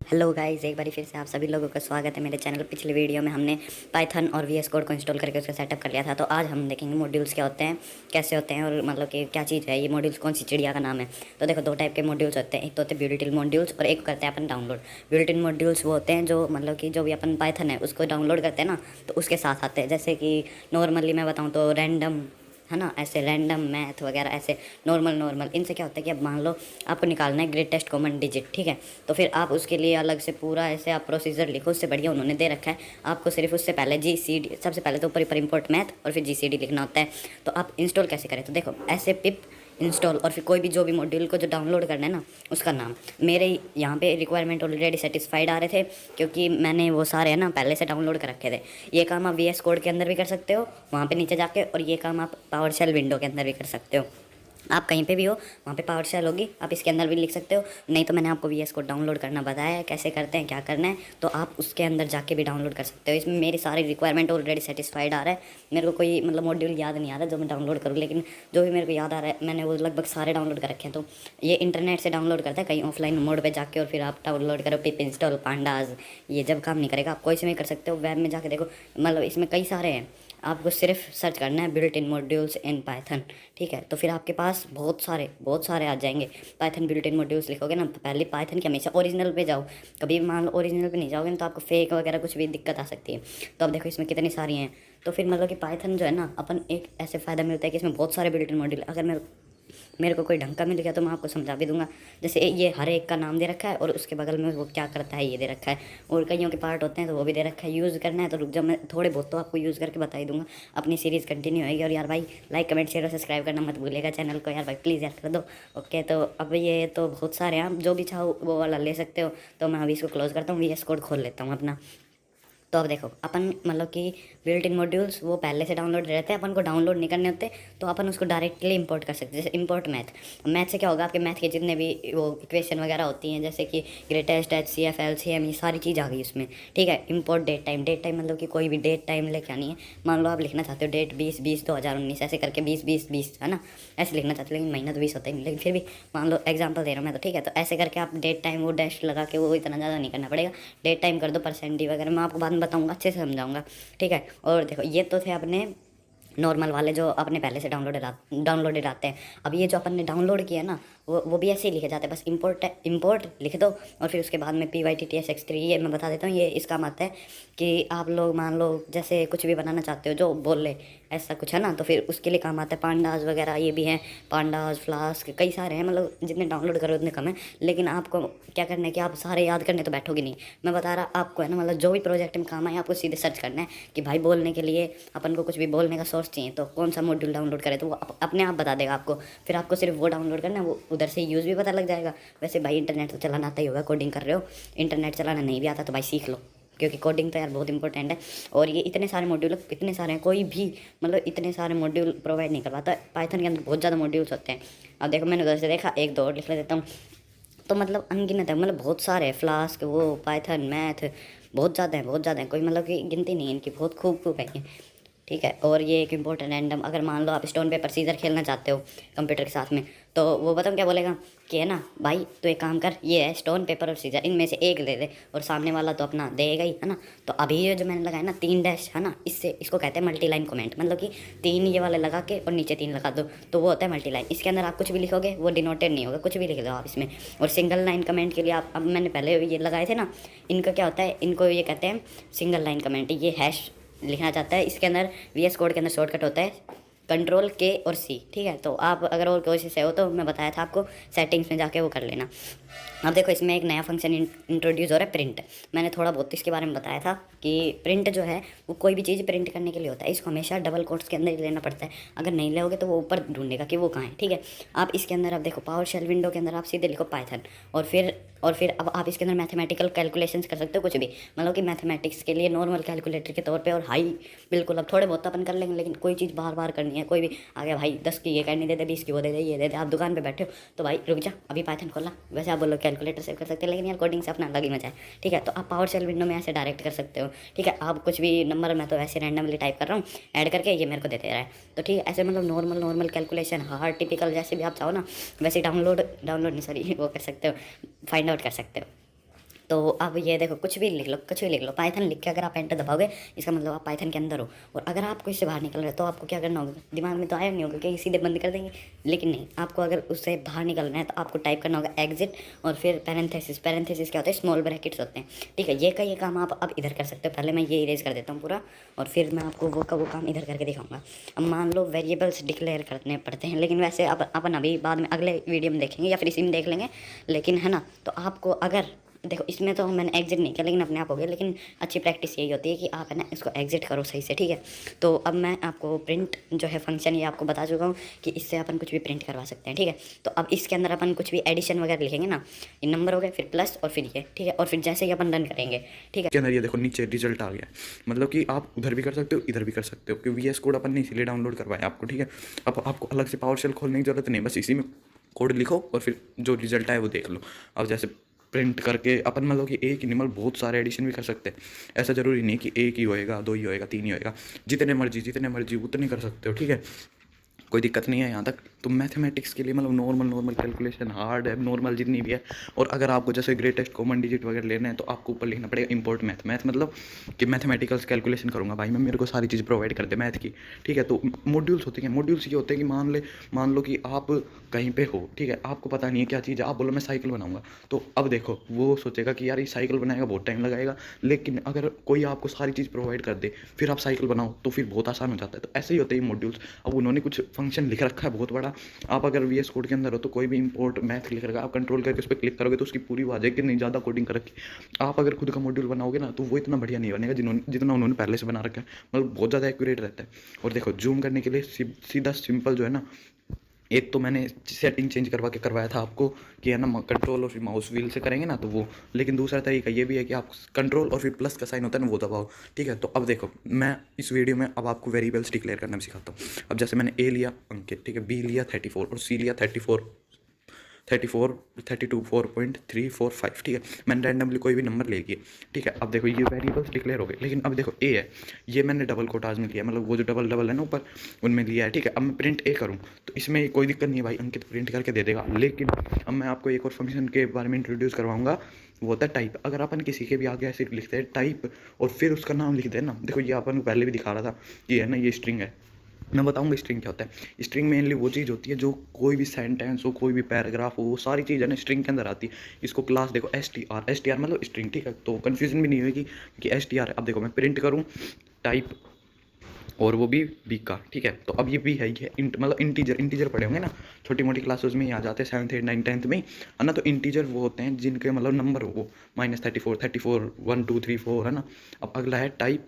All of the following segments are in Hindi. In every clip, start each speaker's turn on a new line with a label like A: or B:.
A: हेलो गाइस, एक बार फिर से आप सभी लोगों का स्वागत है मेरे चैनल। पिछले वीडियो में हमने पाइथन और वीएस कोड को इंस्टॉल करके उसका सेटअप कर लिया था। तो आज हम देखेंगे मॉड्यूल्स क्या होते हैं, कैसे होते हैं और मतलब कि क्या चीज़ है ये मॉड्यूल्स, कौन सी चिड़िया का नाम है। तो देखो, दो टाइप के मॉड्यूल्स होते हैं, एक तो होते हैं बिल्ट इन मॉड्यूल्स और एक करते हैं अपन डाउनलोड। बिल्ट इन मॉड्यूल्स वो होते हैं जो मतलब कि जो भी अपन पाइथन है उसको डाउनलोड करते हैं ना, तो उसके साथ आते हैं। जैसे कि नॉर्मली मैं बताऊँ तो रैंडम है ना, ऐसे रैंडम मैथ वगैरह, ऐसे नॉर्मल इनसे क्या होता है कि अब मान लो आपको निकालना है ग्रेटेस्ट कॉमन डिजिट, ठीक है। तो फिर आप उसके लिए अलग से पूरा ऐसे आप प्रोसीजर लिखो, उससे बढ़िया उन्होंने दे रखा है। आपको सिर्फ उससे पहले GCD, सबसे पहले तो ऊपर इंपोर्ट मैथ और फिर GCD लिखना होता है। तो आप इंस्टॉल कैसे करें, तो देखो ऐसे पिप इंस्टॉल और फिर कोई भी जो भी मॉड्यूल को जो डाउनलोड करना है ना उसका नाम। मेरे यहाँ पे रिक्वायरमेंट ऑलरेडी सेटिस्फाइड आ रहे थे क्योंकि मैंने वो सारे है ना पहले से डाउनलोड कर रखे थे। ये काम आप VS कोड के अंदर भी कर सकते हो वहाँ पे नीचे जाके, और ये काम आप पावर शेल विंडो के अंदर भी कर सकते हो। आप कहीं पे भी हो वहाँ पे पावर शेल होगी, आप इसके अंदर भी लिख सकते हो। नहीं तो मैंने आपको VS कोड डाउनलोड करना बताया है कैसे करते हैं, क्या करना है, तो आप उसके अंदर जाके भी डाउनलोड कर सकते हो। इसमें मेरी सारी रिक्वायरमेंट ऑलरेडी सेटिस्फाइड आ रहा है। मेरे को कोई मतलब मॉड्यूल याद नहीं आ रहा जो मैं डाउनलोड करूँ, लेकिन जो भी मेरे को याद आ रहा है मैंने वो लगभग सारे डाउनलोड कर रखे हैं। तो ये इंटरनेट से डाउनलोड करता है कहीं ऑफलाइन मोड पर जाके, और फिर आप डाउनलोड करो पिप इंस्टॉल पांडाज। ये जब काम नहीं करेगा आप कोई से भी कर सकते हो, वेब में जाके देखो, मतलब इसमें कई सारे हैं। आपको सिर्फ सर्च करना है built in modules in Python, ठीक है। तो फिर आपके पास बहुत सारे आ जाएंगे। पाइथन बिल्ट इन मॉड्यूल्स लिखोगे ना, तो पहले पाइथन के हमेशा ओरिजिनल पे जाओ। कभी भी मान लो ओरिजिनल पे नहीं जाओगे ना तो आपको फेक वगैरह कुछ भी दिक्कत आ सकती है। तो अब देखो इसमें कितनी सारी हैं। तो फिर मतलब कि पाइथन जो है ना, अपन एक ऐसे फ़ायदा मिलता है कि इसमें बहुत सारे बिल्ट इन मॉड्यूल, अगर मेरे को कोई ढंग का मिल गया तो मैं आपको समझा भी दूंगा। जैसे ये हर एक का नाम दे रखा है और उसके बगल में वो क्या करता है ये दे रखा है, और कईयों के पार्ट होते हैं तो वो भी दे रखा है। यूज़ करना है तो रुक जाओ, मैं थोड़े बहुत तो आपको यूज़ करके बता ही दूंगा। अपनी सीरीज़ कंटिन्यू होगी। और यार भाई, लाइक कमेंट शेयर और सब्सक्राइब करना मत भूलिएगा चैनल को, यार भाई प्लीज़ यार कर दो। ओके, तो अब ये तो बहुत सारे हैं, आप जो भी चाहो वो वाला ले सकते हो। तो मैं अभी इसको क्लोज़ करता हूँ, VS कोड खोल लेता हूँ अपना। तो अब देखो, अपन मतलब कि बिल्ट इन मॉड्यूल्स वो पहले से डाउनलोड रहते हैं, अपन को डाउनलोड नहीं करने होते। तो अपन उसको डायरेक्टली इंपोर्ट कर सकते हैं। जैसे इंपोर्ट मैथ, मैथ से क्या होगा, आपके मैथ के जितने भी वो इक्वेशन वगैरह होती हैं, जैसे कि ग्रेटेस्ट HCF LCM, ये सारी चीज़ आ गई उसमें, ठीक है। इंपोर्ट डेट टाइम मतलब कि कोई भी डेट टाइम लेके आनी है। मान लो आप लिखना चाहते हो डेट 20/20/2019, ऐसे करके 20/20/20 है ना, ऐसे लिखना चाहते हो। लेकिन महीना तो 20 होता ही नहीं, लेकिन फिर भी मान लो एग्जाम्पल दे रहा हूँ मैं, तो ठीक है। तो ऐसे करके आप डेट टाइम वो डैश लगा के वो इतना ज़्यादा नहीं करना पड़ेगा। डेट टाइम कर दो, % वगैरह मैं आपको बाद में बताऊंगा, अच्छे से समझाऊंगा, ठीक है। और देखो, ये तो थे अपने नॉर्मल वाले जो अपने पहले से डाउनलोडेड आते हैं। अब ये जो अपन ने डाउनलोड किया है ना, वो भी ऐसे ही लिखे जाते हैं, बस इंपोर्ट लिख दो और फिर उसके बाद में PYTTS-X3, ये मैं बता देता हूँ। ये इसका मत है कि आप लोग मान लो जैसे कुछ भी बनाना चाहते हो जो बोल ले, ऐसा कुछ है ना, तो फिर उसके लिए काम आता है। पांडाज वगैरह ये भी हैं, पांडाज फ्लास्क कई सारे हैं, मतलब जितने डाउनलोड करो उतने कम है। लेकिन आपको क्या करना है कि आप सारे याद करने तो बैठोगे नहीं, मैं बता रहा आपको है ना, मतलब जो भी प्रोजेक्ट में काम आए आपको सीधे सर्च करना है कि भाई बोलने के लिए अपन को कुछ भी बोलने का सोर्स चाहिए तो कौन सा मॉड्यूल डाउनलोड करें, तो वो अपने आप बता देगा आपको। फिर आपको सिर्फ वो डाउनलोड करना है, वो उधर से यूज़ भी पता लग जाएगा। वैसे भाई इंटरनेट तो चलाना आता ही होगा, कोडिंग कर रहे हो, इंटरनेट चलाना नहीं भी आता तो भाई सीख लो, क्योंकि कोडिंग तो यार बहुत इंपॉर्टेंट है। और ये इतने सारे मॉड्यूल, इतने सारे हैं, कोई भी मतलब इतने सारे मॉड्यूल प्रोवाइड नहीं करवाता। पाइथन के अंदर बहुत ज़्यादा मॉड्यूल्स होते हैं। अब देखो, मैंने उधर से देखा, एक दो और लिख देता हूँ। तो मतलब अनगिनत है, मतलब बहुत सारे हैं। फ्लास्क, वो पाइथन मैथ, बहुत ज़्यादा हैं, कोई मतलब कि गिनती नहीं है इनकी, बहुत खूब है ये, ठीक है। और ये एक इम्पोर्टेंट रैंडम, अगर मान लो आप स्टोन पेपर सीजर खेलना चाहते हो कंप्यूटर के साथ में, तो वो बताऊँ क्या बोलेगा कि है ना भाई, तो एक काम कर, ये है स्टोन पेपर और सीजर, इनमें से एक दे दे, और सामने वाला तो अपना देगा ही, है ना। तो अभी ये जो मैंने लगाया ना 3 डैश, है ना, इसको कहते हैं मल्टी लाइन कमेंट, मतलब कि 3 ये वाले लगा के और नीचे 3 लगा दो, तो वो होता है मल्टी लाइन। इसके अंदर आप कुछ भी लिखोगे वो डिनोटेड नहीं होगा, कुछ भी लिख दो आप इसमें। और सिंगल लाइन कमेंट के लिए आप, अब मैंने पहले ये लगाए थे ना, इनका क्या होता है, इनको ये कहते हैं सिंगल लाइन कमेंट। ये हैश लिखना चाहता है, इसके अंदर VS कोड के अंदर शॉर्टकट होता है Ctrl+K+C, ठीक है। तो आप अगर और कोशिश से हो तो मैं बताया था आपको, सेटिंग्स में जाके वो कर लेना। अब देखो, इसमें एक नया फंक्शन इंट्रोड्यूस हो रहा है, प्रिंट। मैंने थोड़ा बहुत इसके बारे में बताया था कि प्रिंट जो है वो कोई भी चीज़ प्रिंट करने के लिए होता है। इसको हमेशा डबल कोट्स के अंदर ही लेना पड़ता है, अगर नहीं लोगे तो वो ऊपर ढूंढेगा कि वो कहाँ है, ठीक है। आप इसके अंदर, अब देखो पावर शेल विंडो के अंदर आप सीधे लिखो पाइथन, और फिर अब आप इसके अंदर मैथमेटिकल कैलकुलेशंस कर सकते हो, कुछ भी, मतलब कि मैथमेटिक्स के लिए नॉर्मल कैलकुलेटर के तौर पे, और हाई बिल्कुल। अब थोड़े बहुत तो अपन कर लेंगे, लेकिन कोई चीज़ बार बार करनी है, कोई भी आ गया भाई 10 की ये करनी दे दे, 20 की वो दे दे, ये दे दे, आप दुकान पे बैठे हो तो भाई रुक जा, अभी पाइथन खोला। वैसे आप बोलो कैलकुलेटर से कर सकते हैं, लेकिन यार कोडिंग से अपना अलग ही मजा है, ठीक है। तो आप पावर शेल विंडो में ऐसे डायरेक्ट कर सकते हो, ठीक है। आप कुछ भी नंबर, मैं तो ऐसे रैंडमली टाइप कर रहा हूँ, ऐड करके ये मेरे को देते रहा है, तो ठीक है। ऐसे मतलब नॉर्मल कैलकुलेशन, हार्ड टिपिकल जैसे भी आप चाहो ना, वैसे डाउनलोड नहीं, सॉरी, वो कर सकते हो, फाइंड आउट कर सकते हो। तो अब ये देखो कुछ भी लिख लो, कुछ भी लिख लो, पाइथन लिख के अगर आप एंटर दबाओगे इसका मतलब आप पाइथन के अंदर हो। और अगर आपको इससे बाहर निकल रहे हो तो आपको क्या करना होगा, दिमाग में तो आया नहीं होगा कि सीधे बंद कर देंगे, लेकिन नहीं, आपको अगर उससे बाहर निकलना है तो आपको टाइप करना होगा एग्जिट और फिर पैरेंथेसिस। पैरेंथेसिस क्या होता है, स्मॉल ब्रैकेट्स होते हैं, ठीक है। ये का ये काम आप अब इधर कर सकते हो। पहले मैं ये इरेज कर देता हूँ पूरा, और फिर मैं आपको वो का वो काम इधर करके दिखाऊंगा। अब मान लो वेरिएबल्स डिक्लेयर करने पड़ते हैं, लेकिन वैसे अपन अभी बाद में अगले वीडियो में देखेंगे या फिर इसी में देख लेंगे, लेकिन है ना। तो आपको अगर देखो इसमें तो मैंने एग्जिट नहीं किया लेकिन अपने आप हो गया, लेकिन अच्छी प्रैक्टिस यही होती है कि आप है ना इसको एग्जिट करो सही से, ठीक है। तो अब मैं आपको प्रिंट जो है फंक्शन ये आपको बता चुका हूँ कि इससे अपन कुछ भी प्रिंट करवा सकते हैं, ठीक है। तो अब इसके अंदर अपन कुछ भी एडिशन वगैरह लिखेंगे ना, ये नंबर हो गए, फिर प्लस और फिर ये, ठीक है। और फिर जैसे ही अपन रन करेंगे, ठीक है,
B: के अंदर ये देखो नीचे रिजल्ट आ गया। मतलब कि आप उधर भी कर सकते हो, इधर भी कर सकते हो, क्योंकि VS कोड अपन ने इसीलिए डाउनलोड करवाया आपको, ठीक है। अब आपको अलग से पावर शेल खोलने की जरूरत नहीं, बस इसी में कोड लिखो और फिर जो रिजल्ट आए वो देख लो। अब जैसे प्रिंट करके अपन मतलब कि एक ही नहीं, मतलब बहुत सारे एडिशन भी कर सकते हैं। ऐसा जरूरी नहीं कि एक ही होएगा, दो ही होएगा, तीन ही होएगा, जितने मर्जी उतने कर सकते हो, ठीक है। कोई दिक्कत नहीं है यहाँ तक। तो मैथमेटिक्स के लिए मतलब नॉर्मल कैलकुलेशन, हार्ड है नॉर्मल जितनी भी है। और अगर आपको जैसे ग्रेटेस्ट कॉमन डिजिट वगैरह लेना है तो आपको ऊपर लिखना पड़ेगा इंपोर्ट मैथ। मैथ मतलब कि मैथमेटिकल्स कैलकुलेशन करूँगा भाई मैं, मेरे को सारी चीज़ प्रोवाइड कर दे मैथ की, ठीक है। तो मॉड्यूल्स होते हैं, मॉड्यूल्स ये होते हैं कि मान लो कि आप कहीं पे हो, ठीक है, आपको पता नहीं है क्या चीज़ है, आप बोलो मैं साइकिल बनाऊंगा, तो अब देखो वो सोचेगा कि यार ये साइकिल बनाएगा बहुत टाइम लगाएगा। लेकिन अगर कोई आपको सारी चीज़ प्रोवाइड कर दे फिर आप साइकिल बनाओ तो फिर बहुत आसान हो जाता है। तो ऐसे ही होते हैं मॉड्यूल्स। अब उन्होंने कुछ फंक्शन लिख रखा है बहुत बड़ा, आप अगर VS कोड के अंदर हो तो कोई भी इंपोर्ट मैथ लिख रखा है, आप कंट्रोल करके उस पर क्लिक करोगे तो उसकी पूरी वो आ जाएगी, नहीं ज़्यादा कोडिंग कर रखी। आप अगर खुद का मॉड्यूल बनाओगे ना तो वो इतना बढ़िया नहीं बनेगा जितना उन्होंने पहले से बना रखा है, मतलब बहुत ज़्यादा एक्यूरेट रहता है। और देखो जूम करने के लिए सीधा सिंपल जो है ना, एक तो मैंने सेटिंग चेंज करवाया था आपको कि है ना कंट्रोल और फिर माउस व्हील से करेंगे ना तो वो। लेकिन दूसरा तरीका ये भी है कि आप कंट्रोल और फिर प्लस का साइन होता है ना वो दबाओ, ठीक है। तो अब देखो मैं इस वीडियो में अब आपको वेरिएबल्स डिक्लेयर करना भी सिखाता हूँ। अब जैसे मैंने A लिया अंकित, ठीक है, B लिया 34 और C लिया 32.345, ठीक है। मैंने रैंडमली कोई भी नंबर ले लिया, ठीक है। अब देखो ये वेरिएबल्स डिक्लेयर हो गए, लेकिन अब देखो A है, ये मैंने डबल कोटाज में लिया, मतलब वो जो डबल है ना ऊपर उनमें लिया है, ठीक है। अब मैं प्रिंट A करूँ तो इसमें कोई दिक्कत नहीं है भाई, अंकित प्रिंट करके दे देगा। लेकिन अब मैं आपको एक और फंक्शन के बारे में इंट्रोड्यूस करवाऊंगा, वो होता है टाइप। अगर अपन किसी के भी आगे ऐसे लिखते हैं टाइप और फिर उसका नाम लिखते हैं ना, देखो ये अपन को पहले भी दिखा रहा था, ये है ना ये स्ट्रिंग है। मैं बताऊंगा स्ट्रिंग क्या होता है। स्ट्रिंग मेनली वो चीज़ होती है जो कोई भी सेंटेंस हो, कोई भी पैराग्राफ हो, वो सारी चीज़ है ना स्ट्रिंग के अंदर आती है। इसको क्लास देखो STR मतलब स्ट्रिंग, ठीक है। तो कन्फ्यूजन भी नहीं होगी कि STR है। अब देखो मैं प्रिंट करूँ टाइप और वो भी बी का, ठीक है। तो अब ये भी है, ये मतलब इंटीजर पढ़े होंगे ना छोटी मोटी क्लासेस में ही आ जाते हैं, 7th 8th 9th 10th में है ना। तो इंटीजर वो होते हैं जिनके मतलब नंबर हो वो -34 1 2 3 4 है ना। अब अगला है टाइप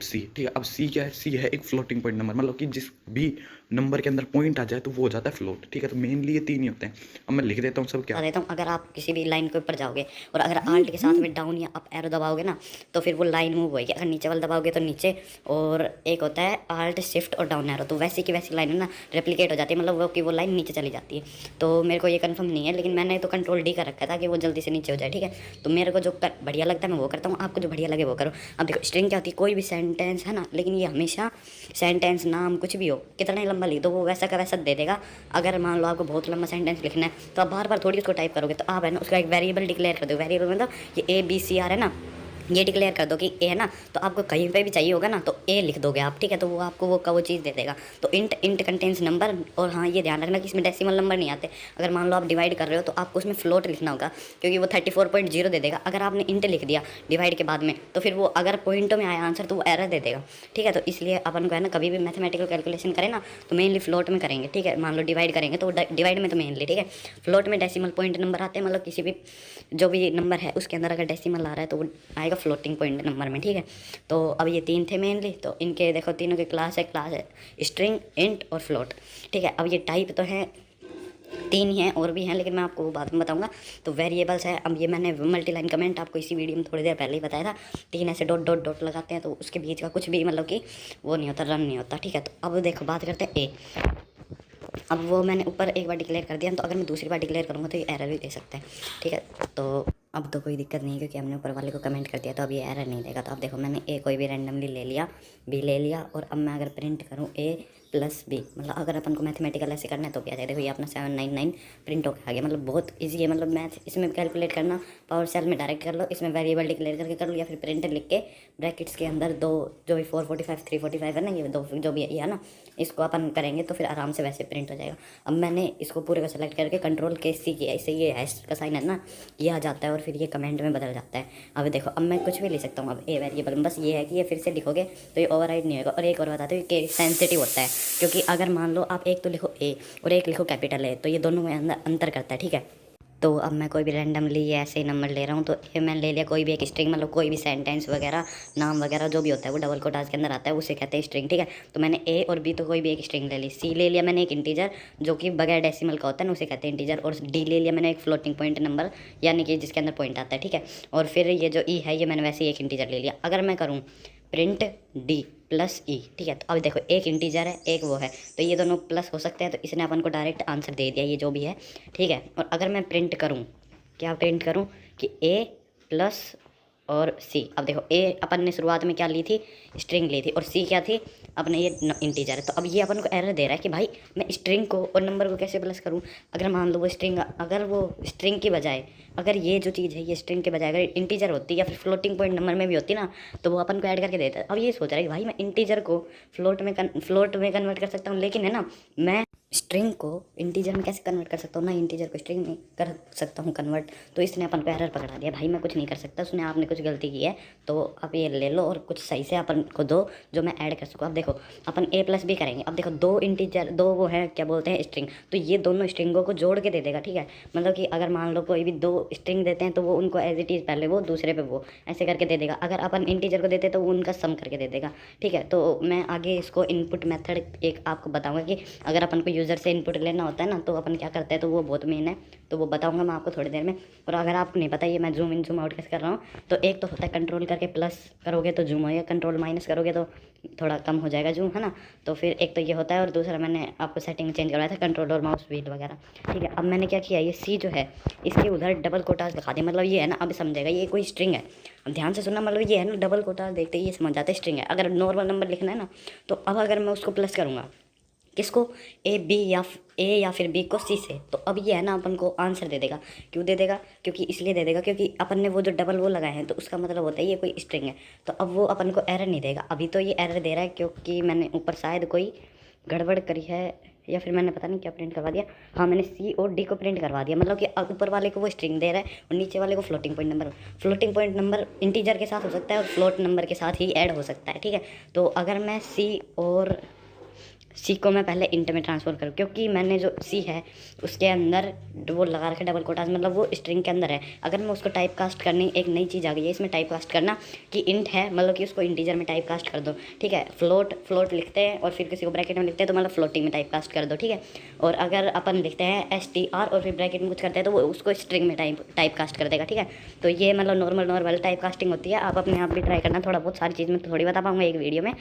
B: C, ठीक है। अब C क्या है, C है एक फ्लोटिंग पॉइंट नंबर, मतलब कि जिस भी नंबर के अंदर पॉइंट आ जाए तो वो हो जाता है फ्लोट, ठीक है। तो मेनली ये तीन ही होते हैं। अब मैं लिख देता हूँ सब क्या
A: बता देता हूँ। अगर आप किसी भी लाइन के ऊपर जाओगे और अगर आल्ट के साथ में डाउन या अप एरो दबाओगे ना तो फिर वो लाइन मूव होगी। अगर नीचे वाला दबाओगे तो नीचे, और एक होता है आल्ट शिफ्ट और डाउन एरो, तो वैसी की वैसी लाइन है ना रेप्लिकेट हो जाती है, मतलब वो कि वो लाइन नीचे चली जाती है। तो मेरे को ये कंफर्म नहीं है, लेकिन मैंने तो कंट्रोल D कर रखा था कि वो जल्दी से नीचे हो जाए, ठीक है। तो मेरे को जो बढ़िया लगता है मैं वो करता हूँ, आपको जो बढ़िया लगे वो करो। अब देखो स्ट्रिंग क्या होती है, कोई भी सेंटेंस है ना, लेकिन ये हमेशा सेंटेंस नाम कुछ भी हो कितना ही लंबा लिख दो वो वैसा का वैसा दे देगा। अगर मान लो आपको बहुत लंबा सेंटेंस लिखना है तो आप बार बार थोड़ी उसको टाइप करोगे, तो आप है ना उसका एक वेरिएबल डिक्लेयर कर दो। वेरिएबल मतलब ये ABCR है ना, ये डिक्लेयर कर दो कि A है ना, तो आपको कहीं पे भी चाहिए होगा ना तो A लिख दोगे आप, ठीक है। तो वो आपको वो चीज़ दे देगा। तो इंट कंटेन्स नंबर, और हाँ ये ध्यान रखना कि इसमें डेसिमल नंबर नहीं आते। अगर मान लो आप डिवाइड कर रहे हो तो आपको उसमें फ्लोट लिखना होगा, क्योंकि वो 34.0 दे देगा। अगर आपने इंट लिख दिया डिवाइड के बाद में तो फिर वो अगर पॉइंटों में आया आंसर तो वो एरर दे देगा, ठीक है। तो इसलिए अपन को है ना कभी भी मैथमेटिकल कैलकुलेशन करें ना तो मेनली फ्लोट में करेंगे, ठीक है। मान लो डिवाइड करेंगे तो डिवाइड में तो मेनली, ठीक है। फ्लोट में डेसिमल पॉइंट नंबर आते हैं, मतलब किसी भी जो भी नंबर है उसके अंदर अगर डेसिमल आ रहा है तो वो आएगा फ्लोटिंग पॉइंट नंबर में, ठीक है। तो अब ये तीन थे मेनली, तो इनके देखो तीनों की क्लास है स्ट्रिंग, इंट और फ्लोट, ठीक है। अब ये टाइप तो है तीन ही हैं, और भी हैं लेकिन मैं आपको बाद में बताऊंगा। तो वेरिएबल्स है, अब ये मैंने मल्टीलाइन कमेंट आपको इसी वीडियो में थोड़ी देर पहले ही बताया था। तीन ऐसे डॉट डॉट डॉट लगाते हैं तो उसके बीच का कुछ भी मतलब कि वो नहीं होता, रन नहीं होता, ठीक है। तो अब देखो बात करते हैं A। अब वो मैंने ऊपर एक बार डिक्लेयर कर दिया, तो अगर मैं दूसरी बार डिक्लेयर करूँगा तो ये एरर भी दे सकते हैं, ठीक है। तो अब तो कोई दिक्कत नहीं है क्योंकि हमने ऊपर वाले को कमेंट कर दिया, तो अब ये एरर नहीं देगा। तो अब देखो मैंने A कोई भी रैंडमली ले लिया, B ले लिया, और अब मैं अगर प्रिंट करूँ A प्लस बी, मतलब अगर अपन को मैथमेटिकल ऐसे करना है तो क्या जाए, देखो ये अपना 799 प्रिंट होकर आ गया। मतलब बहुत इजी है, मतलब मैथ इसमें कैलकुलेट करना पावर सेल में डायरेक्ट कर लो, इसमें वेरिएबल डिक्लेयर करके कर लो, या फिर प्रिंट लिख के ब्रैकेट्स के अंदर दो जो भी 445 345 है ना, ये दो जो भी है ना, इसको अपन करेंगे तो फिर आराम से वैसे प्रिंट हो जाएगा। अब मैंने इसको पूरे को सेलेक्ट करके कंट्रोल के सी किया, इससे ये हैश का साइन है ना, ये आ जाता है और फिर ये कमेंट में बदल जाता है। अब देखो अब मैं कुछ भी लिख सकता हूँ। अब ए वेरिएबल में बस ये है कि ये फिर से लिखोगे तो ये ओवरराइड नहीं होगा। और एक और बताते हो कि सेंसिटिव होता है, क्योंकि अगर मान लो आप एक तो लिखो ए और एक लिखो कैपिटल ए, तो ये दोनों में अंतर करता है, ठीक है। तो अब मैं कोई भी रैंडमली ऐसे ही नंबर ले रहा हूँ, तो ये मैंने ले लिया कोई भी एक स्ट्रिंग, मतलब कोई भी सेंटेंस वगैरह नाम वगैरह जो भी होता है वो डबल कोटास के अंदर आता है, उसे कहते हैं स्ट्रिंग, ठीक है। तो मैंने ए और बी तो कोई भी एक स्ट्रिंग ले ली। सी ले लिया मैंने एक इंटीजर जो कि बगैर डेसिमल का होता है ना, उसे कहते हैं इंटीजर। और डी ले लिया मैंने एक फ्लोटिंग पॉइंट नंबर, यानी कि जिसके अंदर पॉइंट आता है, ठीक है। और फिर ये जो ई है ये मैंने वैसे ही एक इंटीजर ले लिया। अगर मैं करूँ प्रिंट डी प्लस ई, ठीक है, तो अब देखो एक इंटीजर है एक वो है, तो ये दोनों प्लस हो सकते हैं, तो इसने अपन को डायरेक्ट आंसर दे दिया ये जो भी है, ठीक है। और अगर मैं प्रिंट करूँ, क्या प्रिंट करूं कि ए प्लस और सी। अब देखो ए अपन ने शुरुआत में क्या ली थी, स्ट्रिंग ली थी, और सी क्या थी अपने ये इंटीजर है। तो अब ये अपन को एरर दे रहा है कि भाई मैं स्ट्रिंग को और नंबर को कैसे प्लस करूं। अगर मान लो वो स्ट्रिंग, अगर वो स्ट्रिंग की बजाय, अगर ये जो चीज़ है ये स्ट्रिंग के बजाय अगर इंटीजर होती या फिर फ्लोटिंग पॉइंट नंबर में भी होती ना, तो वो अपन को ऐड करके देता है। अब ये सोच रहा है कि भाई मैं इंटीजर को फ्लोट में कन्वर्ट कर सकता हूँ, लेकिन है ना मैं स्ट्रिंग को इंटीजर में कैसे कन्वर्ट कर सकता हूँ, ना इंटीजर को स्ट्रिंग में कर सकता हूँ कन्वर्ट। तो इसने अपन को एरर पकड़ा दिया, भाई मैं कुछ नहीं कर सकता, उसने आपने कुछ गलती की है, तो आप ये ले लो और कुछ सही से अपन को दो जो मैं ऐड कर सकूँ। अब देखो अपन ए प्लस बी करेंगे। अब देखो दो इंटीजर, दो वो है क्या बोलते हैं स्ट्रिंग, तो ये दोनों स्ट्रिंगों को जोड़ के दे देगा, ठीक है। मतलब कि अगर मान लो कोई भी दो स्ट्रिंग देते हैं तो वो उनको एज इट इज़ पहले वो दूसरे पे वो ऐसे करके दे देगा। अगर अपन इंटीजर को देते तो वो उनका सम करके दे देगा, ठीक है। तो मैं आगे इसको इनपुट मेथड एक आपको बताऊँगा कि अगर अपन को यूज़र से इनपुट लेना होता है ना, तो अपन क्या करते हैं, तो वो बहुत मेन है, तो वो बताऊंगा मैं आपको थोड़ी देर में। और अगर आपको नहीं पता ये मैं जूम इन जूम आउट कैसे कर रहा हूँ, तो एक तो होता है कंट्रोल करके प्लस करोगे तो जूम होगा, कंट्रोल माइनस करोगे तो थोड़ा कम हो जाएगा जूम, है ना। तो फिर एक तो ये होता है, और दूसरा मैंने आपको सेटिंग चेंज करवाया था कंट्रोल और माउस व्हील वगैरह, ठीक है। अब मैंने क्या किया, ये सी जो है इसके उधर डबल कोटास दिखा दिया, मतलब ये है ना, अब समझेगा ये कोई स्ट्रिंग है। अब ध्यान से सुनना, मतलब ये है ना डबल कोटास देखते ही ये समझ जाते स्ट्रिंग है। अगर नॉर्मल नंबर लिखना है ना, तो अब अगर मैं उसको प्लस करूँगा किसको, ए या फिर बी को सी से, तो अब ये है ना अपन को आंसर दे देगा। क्यों दे देगा, क्योंकि इसलिए दे देगा क्योंकि अपन ने वो जो डबल वो लगाए हैं, तो उसका मतलब होता है ये कोई स्ट्रिंग है। तो अब वो अपन को एरर नहीं देगा। अभी तो ये एरर दे रहा है क्योंकि मैंने ऊपर शायद कोई गड़बड़ करी है, या फिर मैंने पता नहीं क्या प्रिंट करवा दिया। हाँ मैंने सी और डी को प्रिंट करवा दिया, मतलब कि ऊपर वाले को वो स्ट्रिंग दे रहा है और नीचे वाले को फ्लोटिंग पॉइंट नंबर इंटीजर के साथ हो सकता है और फ्लोट नंबर के साथ ही ऐड हो सकता है, ठीक है। तो अगर मैं सी को मैं पहले इंट में ट्रांसफर करूँ, क्योंकि मैंने जो सी है उसके अंदर वो लगा रखे डबल कोटास, मतलब वो स्ट्रिंग के अंदर है। अगर मैं उसको टाइप कास्ट करनी, एक नई चीज़ आ गई है इसमें टाइप कास्ट करना, कि इंट है मतलब कि उसको इंटीजर में टाइप कास्ट कर दो, ठीक है। फ्लोट लिखते हैं और फिर किसी को ब्रैकेट में लिखते हैं तो मतलब फ्लोटिंग में टाइप कास्ट कर दो, ठीक है। और अगर अपन लिखते हैं STR और फिर ब्रैकेट में कुछ करते हैं तो वो उसको स्ट्रिंग में टाइप कास्ट कर देगा, ठीक है। तो ये मतलब नॉर्मल टाइप कास्टिंग होती है। आप अपने आप भी ट्राई करना, थोड़ा बहुत सारी चीज़ मैं थोड़ी बता पाऊँगा एक वीडियो में।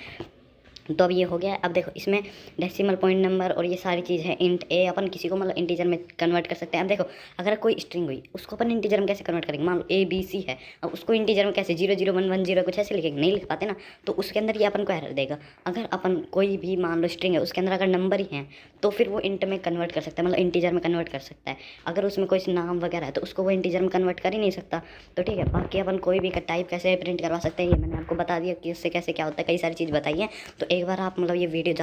A: तो अब ये हो गया। अब देखो इसमें डेसिमल पॉइंट नंबर और ये सारी चीज़ है। इंट ए अपन किसी को मतलब इंटीजर में कन्वर्ट कर सकते हैं। अब देखो अगर कोई स्ट्रिंग हुई उसको अपन इंटीजर में कैसे कन्वर्ट करेंगे, मान लो ABC है, अब उसको इंटीजर में कैसे 00110 कुछ ऐसे लिखेंगे, नहीं लिख पाते ना, तो उसके अंदर ये अपन को एरर देगा। अगर अपन कोई भी मान लो स्ट्रिंग है उसके अंदर अगर नंबर ही हैं तो फिर वो इंट में कन्वर्ट कर सकता है, मतलब इंटीजर में कन्वर्ट कर सकता है। अगर उसमें कोई नाम वगैरह है तो उसको वो इंटीजर में कन्वर्ट कर ही नहीं सकता। तो ठीक है, बाकी अपन कोई भी टाइप कैसे प्रिंट करवा सकते हैं ये मैंने आपको बता दिया कि उससे कैसे क्या होता है, कई सारी चीज़ बताई है। तो एक बार आप मतलब ये वीडियो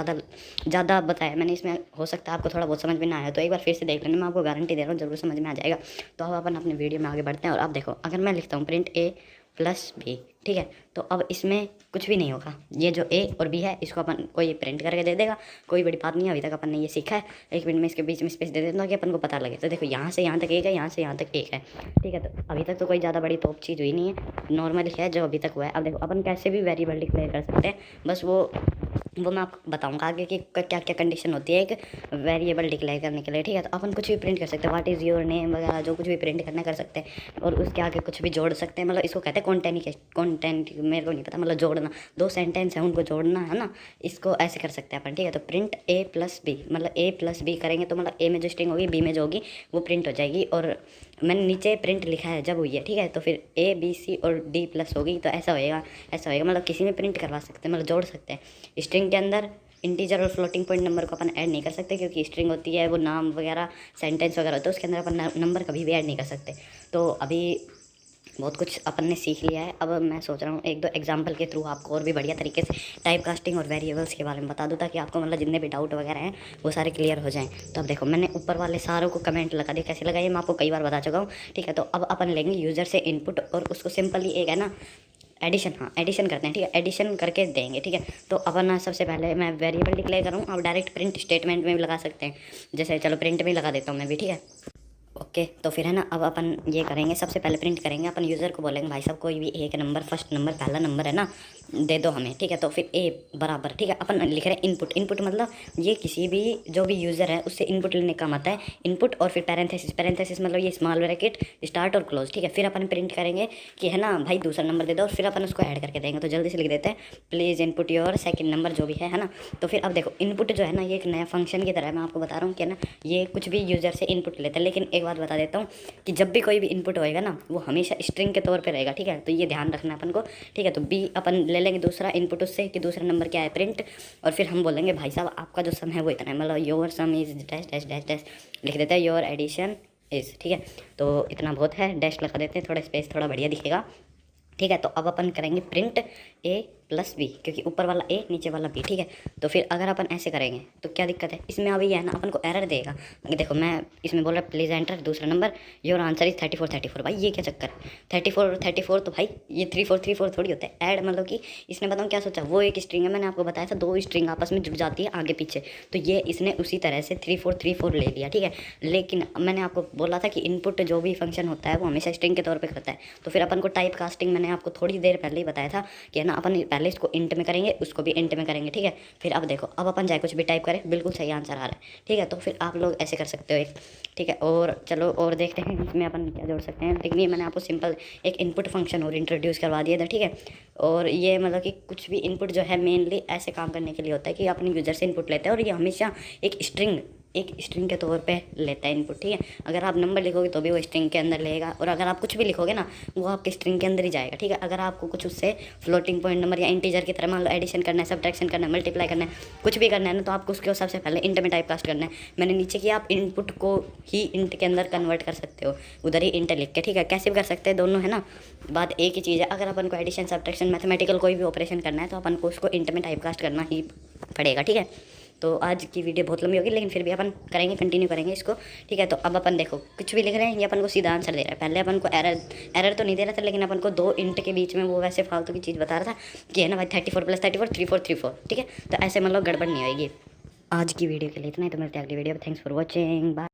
A: ज़्यादा बताया मैंने, इसमें हो सकता है आपको थोड़ा बहुत समझ में ना आया, तो एक बार फिर से देख लेना, मैं आपको गारंटी दे रहा हूँ जरूर समझ में आ जाएगा। तो अब अपन अपने वीडियो में आगे बढ़ते हैं। और अब देखो अगर मैं लिखता हूँ प्रिंट A प्लस B, ठीक है, तो अब इसमें कुछ भी नहीं होगा। ये जो A और B है इसको अपन को ये प्रिंट करके दे देगा, कोई बड़ी बात नहीं है, अभी तक अपन ने ये सीखा है। एक मिनट में इसके बीच में स्पेस दे देता हूँ कि अपन को पता लगे। तो देखो यहाँ से यहाँ तक एक है, यहाँ से यहाँ तक एक है, ठीक है। तो अभी तक तो कोई ज़्यादा बड़ी तोप चीज़ हुई नहीं है, नॉर्मल है जो अभी तक हुआ है। अब देखो अपन कैसे भी वेरिएबल डिक्लेयर कर सकते हैं, बस वो मैं आपको बताऊंगा आगे कि क्या क्या कंडीशन होती है एक वेरिएबल डिक्लेयर करने के लिए, ठीक है। तो अपन कुछ भी प्रिंट कर सकते हैं, व्हाट इज़ योर नेम वगैरह जो कुछ भी प्रिंट करना कर सकते हैं, और उसके आगे कुछ भी जोड़ सकते हैं। मतलब इसको कहते हैं कॉन्टेंट, मेरे को नहीं पता, मतलब जोड़ना, दो सेंटेंस है उनको जोड़ना है ना, इसको ऐसे कर सकते हैं अपन, ठीक है। तो प्रिंट A प्लस B, मतलब A प्लस B करेंगे तो मतलब A में जो स्ट्रिंग होगी B में जो होगी वो प्रिंट हो जाएगी। और मैंने नीचे प्रिंट लिखा है जब हुई है, ठीक है, तो फिर A B C और D प्लस होगी, तो ऐसा होएगा मतलब किसी में प्रिंट करवा सकते हैं, मतलब जोड़ सकते हैं। स्ट्रिंग के अंदर इंटीजर और फ्लोटिंग पॉइंट नंबर को अपन ऐड नहीं कर सकते, क्योंकि स्ट्रिंग होती है, वो नाम वगैरह सेंटेंस वगैरह होता है, उसके अंदर अपन नंबर कभी भी ऐड नहीं कर सकते। तो अभी बहुत कुछ अपन ने सीख लिया है। अब मैं सोच रहा हूँ एक दो एग्जांपल के थ्रू आपको और भी बढ़िया तरीके से टाइप कास्टिंग और वेरिएबल्स के बारे में बता दूँ, ताकि आपको मतलब जितने भी डाउट वगैरह हैं वो सारे क्लियर हो जाएं। तो अब देखो, मैंने ऊपर वाले सारों को कमेंट लगा दिया, कैसे लगाइए मैं आपको कई बार बता चुका हूँ, ठीक है। तो अब अपन लेंगे यूज़र से इनपुट और उसको सिंपली एक है ना एडिशन, हाँ एडिशन करते हैं, ठीक है, एडिशन करके देंगे, ठीक है। तो अपन सबसे पहले मैं वेरिएबल डिक्लेयर करूँ, आप डायरेक्ट प्रिंट स्टेटमेंट में भी लगा सकते हैं, जैसे चलो प्रिंट में लगा देता हूँ मैं भी, ठीक है। ओके, तो फिर है ना, अब अपन ये करेंगे, सबसे पहले प्रिंट करेंगे, अपन यूज़र को बोलेंगे भाई साहब कोई भी एक नंबर, फर्स्ट नंबर, पहला नंबर है ना दे दो हमें, ठीक है। तो फिर ए बराबर, ठीक है, अपन लिख रहे हैं इनपुट। इनपुट मतलब ये किसी भी जो भी यूज़र है उससे इनपुट लेने का मतलब है इनपुट, और फिर पैरेंथेसिस, पैरेंथेसिस मतलब ये स्मॉल ब्रैकेट स्टार्ट और क्लोज, ठीक है। फिर अपन प्रिंट करेंगे कि है ना भाई दूसरा नंबर दे दो, और फिर अपन उसको ऐड करके देंगे। तो जल्दी से लिख देते हैं please input your second number जो भी है ना। तो फिर अब देखो, इनपुट जो है ना ये एक नया फंक्शन की तरह है, मैं आपको बता रहा हूँ कि ना ये कुछ भी यूज़र से इनपुट लेता है। लेकिन एक बात बता देता हूँ कि जब भी कोई भी इनपुट होएगा ना वो हमेशा स्ट्रिंग के तौर पे रहेगा, ठीक है। तो ये ध्यान रखना है अपन को, ठीक है। तो बी अपन ले लेंगे दूसरा इनपुट उससे कि दूसरा नंबर क्या है, प्रिंट, और फिर हम बोलेंगे भाई साहब आपका जो सम है वो इतना है, मतलब your some is dash dash dash dash लिख देते हैं, योर एडिशन इज, ठीक है। तो इतना बहुत है, डैश लगा देते हैं, थोड़ा स्पेस थोड़ा बढ़िया दिखेगा, ठीक है। तो अब अपन करेंगे प्रिंट ए प्लस बी, क्योंकि ऊपर वाला ए नीचे वाला बी, ठीक है। तो फिर अगर अपन ऐसे करेंगे तो क्या दिक्कत है इसमें, अभी है ना अपन को एरर देगा। देखो मैं इसमें बोल रहा प्लीज़ एंटर दूसरा नंबर, योर आंसर इज 34 भाई ये क्या चक्कर है, 34 तो भाई ये 34 थोड़ी होता है ऐड, मतलब कि इसने बताऊँ क्या सोचा, वो एक स्ट्रिंग है, मैंने आपको बताया था दो स्ट्रिंग आपस में जुड़ जाती है आगे पीछे, तो ये इसने उसी तरह से 34 ले लिया, ठीक है। लेकिन मैंने आपको बोला था कि इनपुट जो भी फंक्शन होता है वो हमेशा स्ट्रिंग के तौर पर करता है। तो फिर अपन को टाइप कास्टिंग मैंने आपको थोड़ी देर पहले ही बताया था कि है ना अपन पहले इसको इंट में करेंगे, उसको भी इंट में करेंगे, ठीक है। फिर अब देखो, अब अपन चाहे कुछ भी टाइप करें बिल्कुल सही आंसर आ रहा है, ठीक है। तो फिर आप लोग ऐसे कर सकते हो एक, ठीक है। और चलो और देखते हैं इसमें अपन क्या जोड़ सकते हैं, लेकिन ये मैंने आपको सिंपल एक इनपुट फंक्शन और इंट्रोड्यूस करवा दिया था, ठीक है। और ये मतलब कि कुछ भी इनपुट जो है मेनली ऐसे काम करने के लिए होता है कि अपने यूज़र से इनपुट लेते हैं, और ये हमेशा एक स्ट्रिंग के तौर पे लेता है इनपुट, ठीक है। अगर आप नंबर लिखोगे तो भी वो स्ट्रिंग के अंदर लेगा, और अगर आप कुछ भी लिखोगे ना वो आपके स्ट्रिंग के अंदर ही जाएगा, ठीक है। अगर आपको कुछ उससे फ्लोटिंग पॉइंट नंबर या इंटीजर की तरह मान लो एडिशन करना है, सब्ट्रैक्शन करना है, मल्टीप्लाई करना है, कुछ भी करना है ना, तो आपको उसके सबसे पहले इंट में टाइप कास्ट करना है। मैंने नीचे किया, आप इनपुट को ही इंट के अंदर कन्वर्ट कर सकते हो, उधर ही इंट लिख के, ठीक है। कैसे भी कर सकते हैं दोनों, है ना, बात एक ही चीज़ है। अगर अपन को एडिशन सब्ट्रैक्शन मैथमेटिकल कोई भी ऑपरेशन करना है तो अपन को उसको इंट में टाइप कास्ट करना ही पड़ेगा, ठीक है। तो आज की वीडियो बहुत लंबी होगी, लेकिन फिर भी अपन करेंगे, कंटिन्यू करेंगे इसको, ठीक है। तो अब अपन देखो कुछ भी लिख रहे हैं ये अपन को सीधा आंसर दे रहा है। पहले अपन को एरर तो नहीं दे रहा था, लेकिन अपन को दो इंट के बीच में वो वैसे फालतू की चीज़ बता रहा था कि है ना भाई 34 + 34 34, ठीक है। तो ऐसे मतलब गड़बड़ नहीं होगी। आज की वीडियो के लिए इतना ही, तो मिलते हैं अगली वीडियो में। Thanks for watching, bye.